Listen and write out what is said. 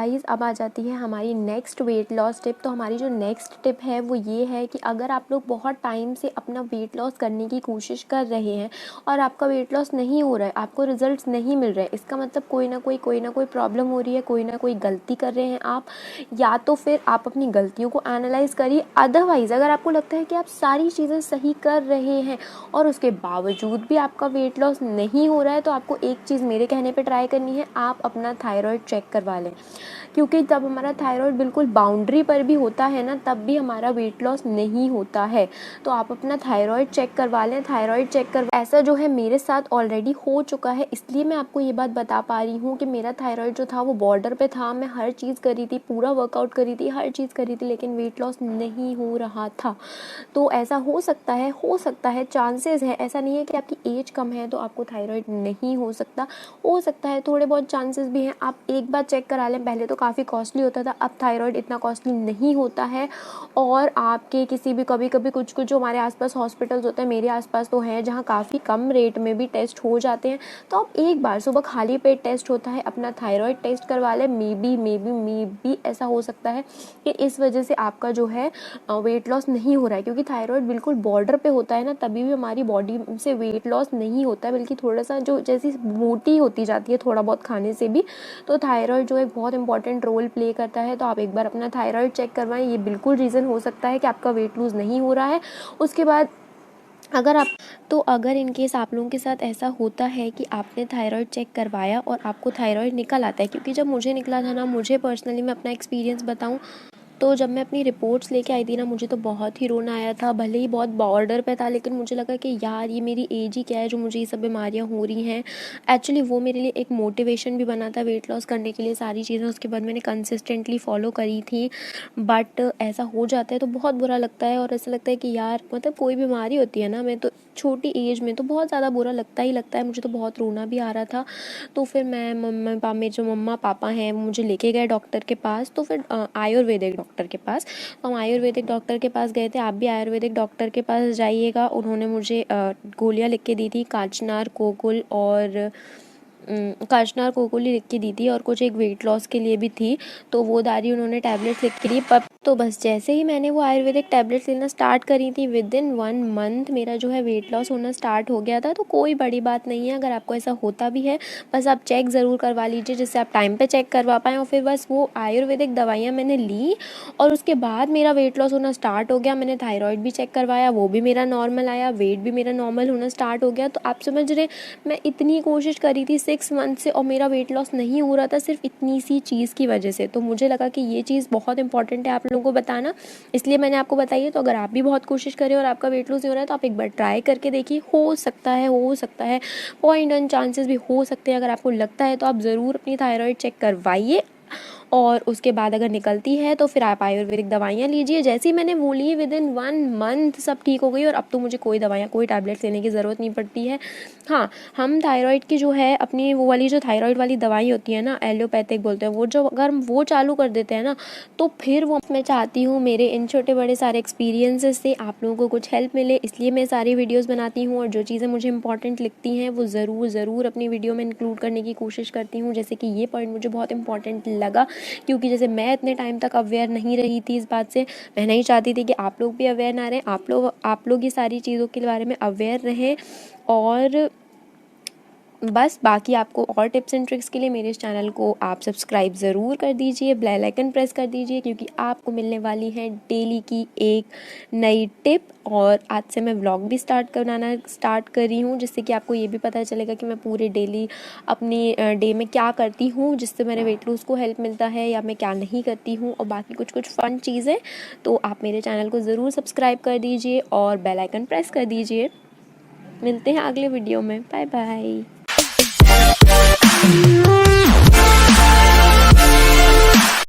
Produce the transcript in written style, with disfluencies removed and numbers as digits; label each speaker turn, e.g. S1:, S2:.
S1: Guys अब आ जाती है हमारी नेक्स्ट वेट लॉस टिप। तो हमारी जो नेक्स्ट टिप है वो ये है कि अगर आप लोग बहुत टाइम से अपना वेट लॉस करने की कोशिश कर रहे हैं और आपका वेट लॉस नहीं हो रहा है, आपको रिजल्ट्स नहीं मिल रहे हैं, इसका मतलब कोई ना कोई प्रॉब्लम हो रही है, कोई ना कोई गलती कर रहे हैं आप, या तो फिर आप अपनी गलतियों को एनालाइज करिए। अदरवाइज़ अगर आपको लगता है कि आप सारी चीज़ें सही कर रहे हैं और उसके बावजूद भी आपका वेट लॉस नहीं हो रहा है, तो आपको एक चीज़ मेरे कहने पे ट्राई करनी है, आप अपना थायराइड चेक करवा लें। क्योंकि जब हमारा थायराइड बिल्कुल बाउंड्री पर भी होता है ना, तब भी हमारा वेट लॉस नहीं होता है। तो आप अपना थायराइड चेक करवा लें। थायराइड चेक कर ऐसा जो है मेरे साथ ऑलरेडी हो चुका है, इसलिए मैं आपको ये बात बता पा रही हूँ कि मेरा थायराइड जो था वो बॉर्डर पे था। मैं हर चीज़ करी थी, पूरा वर्कआउट करी थी, हर चीज़ करी थी, लेकिन वेट लॉस नहीं हो रहा था। तो ऐसा हो सकता है, चांसेस है। ऐसा नहीं है कि आपकी एज कम है तो आपको थायराइड नहीं हो सकता है, थोड़े बहुत चांसेस भी हैं। आप एक बार चेक करा लें। पहले तो काफ़ी कॉस्टली होता था, अब थायराइड इतना कॉस्टली नहीं होता है। और आपके किसी भी कभी कुछ जो हमारे आसपास हॉस्पिटल्स होते हैं, मेरे आसपास तो हैं, जहाँ काफ़ी कम रेट में भी टेस्ट हो जाते हैं। तो आप एक बार सुबह खाली पेट टेस्ट होता है, अपना थायराइड टेस्ट करवा लें। मे बी ऐसा हो सकता है कि इस वजह से आपका जो है वेट लॉस नहीं हो रहा है, क्योंकि थायराइड बिल्कुल बॉर्डर पे होता है ना, तभी भी हमारी बॉडी से वेट लॉस नहीं होता है, बल्कि थोड़ा सा जो जैसी मोटी होती जाती है थोड़ा बहुत खाने से भी। तो थायराइड जो एक बहुत इंपॉर्टेंट रोल प्ले करता है। तो आप एक बार अपना थायराइड चेक करवाएं, ये बिल्कुल रीज़न हो सकता है कि आपका वेट लूज़ नहीं हो रहा है। उसके बाद अगर इन केस आप लोगों के साथ ऐसा होता है कि आपने थायराइड चेक करवाया और आपको थायराइड निकल आता है, क्योंकि जब मुझे निकला था ना, मुझे पर्सनली मैं अपना एक्सपीरियंस बताऊं तो जब मैं अपनी रिपोर्ट्स लेके आई थी ना, मुझे तो बहुत ही रोना आया था। भले ही बहुत बॉर्डर पे था, लेकिन मुझे लगा कि यार ये मेरी एज ही क्या है जो मुझे ये सब बीमारियां हो रही हैं। एक्चुअली वो मेरे लिए एक मोटिवेशन भी बना था वेट लॉस करने के लिए। सारी चीज़ें उसके बाद मैंने कंसिस्टेंटली फॉलो करी थी, बट ऐसा हो जाता है तो बहुत बुरा लगता है। और ऐसा लगता है कि यार मतलब कोई बीमारी होती है ना, मैं तो छोटी एज में तो बहुत ज़्यादा बुरा लगता है। मुझे तो बहुत रोना भी आ रहा था। तो फिर मेरे जो मम्मा पापा हैं वो मुझे लेके गए डॉक्टर के पास। तो फिर आयुर्वेदिक डॉक्टर के पास, तो हम आयुर्वेदिक डॉक्टर के पास गए थे। आप भी आयुर्वेदिक डॉक्टर के पास जाइएगा। उन्होंने मुझे गोलियां लिख के दी थी, कांचनार कोकुल लिख के दी थी, और कुछ एक वेट लॉस के लिए भी थी। तो वो दारी उन्होंने टैबलेट्स लिख के दी। तो बस जैसे ही मैंने वो आयुर्वेदिक टैबलेट्स लेना स्टार्ट करी थी, विद इन 1 मंथ मेरा जो है वेट लॉस होना स्टार्ट हो गया था। तो कोई बड़ी बात नहीं है, अगर आपको ऐसा होता भी है, बस आप चेक ज़रूर करवा लीजिए, जिससे आप टाइम पे चेक करवा पाएँ। और फिर बस वो आयुर्वेदिक दवाइयाँ मैंने ली और उसके बाद मेरा वेट लॉस होना स्टार्ट हो गया। मैंने थायराइड भी चेक करवाया, वो भी मेरा नॉर्मल आया, वेट भी मेरा नॉर्मल होना स्टार्ट हो गया। तो आप समझ रहे, मैं इतनी कोशिश करी थी 6 मंथ से और मेरा वेट लॉस नहीं हो रहा था, सिर्फ इतनी सी चीज़ की वजह से। तो मुझे लगा कि ये चीज़ बहुत इंपॉर्टेंट है आप लोगों को बताना, इसलिए मैंने आपको बताई है। तो अगर आप भी बहुत कोशिश करें और आपका वेट लॉस नहीं हो रहा है, तो आप एक बार ट्राई करके देखिए। हो सकता है, पॉइंट एंड चांसेस भी हो सकते हैं। अगर आपको लगता है तो आप ज़रूर अपनी थायराइड चेक करवाइए, और उसके बाद अगर निकलती है तो फिर आप आयुर्वेदिक दवाइयाँ लीजिए। जैसे ही मैंने वो ली, विद इन 1 मंथ सब ठीक हो गई, और अब तो मुझे कोई दवाइयाँ, कोई टैबलेट्स लेने की ज़रूरत नहीं पड़ती है। हाँ, हम थायराइड की जो है अपनी वो वाली जो थायराइड वाली दवाई होती है ना, एलोपैथिक बोलते हैं, वो जो अगर हम वो चालू कर देते हैं ना, तो फिर वो मैं चाहती हूँ मेरे इन छोटे बड़े सारे एक्सपीरियंसेस से आप लोगों को कुछ हेल्प मिले, इसलिए मैं सारी वीडियोज़ बनाती हूँ। और जो चीज़ें मुझे इंपॉर्टेंट लिखती हैं वो ज़रूर अपनी वीडियो में इंक्लूड करने की कोशिश करती हूँ। जैसे कि ये पॉइंट मुझे बहुत इंपॉर्टेंट लगा, क्योंकि जैसे मैं इतने टाइम तक अवेयर नहीं रही थी इस बात से, मैं नहीं चाहती थी कि आप लोग भी अवेयर ना रहें, आप लोग ये सारी चीज़ों के बारे में अवेयर रहें। और बस बाकी आपको और टिप्स एंड ट्रिक्स के लिए मेरे इस चैनल को आप सब्सक्राइब ज़रूर कर दीजिए, बेल आइकन प्रेस कर दीजिए, क्योंकि आपको मिलने वाली है डेली की एक नई टिप। और आज से मैं व्लॉग भी बनाना स्टार्ट कर रही हूँ, जिससे कि आपको ये भी पता चलेगा कि मैं पूरे डेली अपनी डे में क्या करती हूँ, जिससे मेरे वेट लूज़ को हेल्प मिलता है, या मैं क्या नहीं करती हूँ, और बाकी कुछ फ़न चीज़ें। तो आप मेरे चैनल को ज़रूर सब्सक्राइब कर दीजिए और बेल आइकन प्रेस कर दीजिए। मिलते हैं अगले वीडियो में। Bye bye.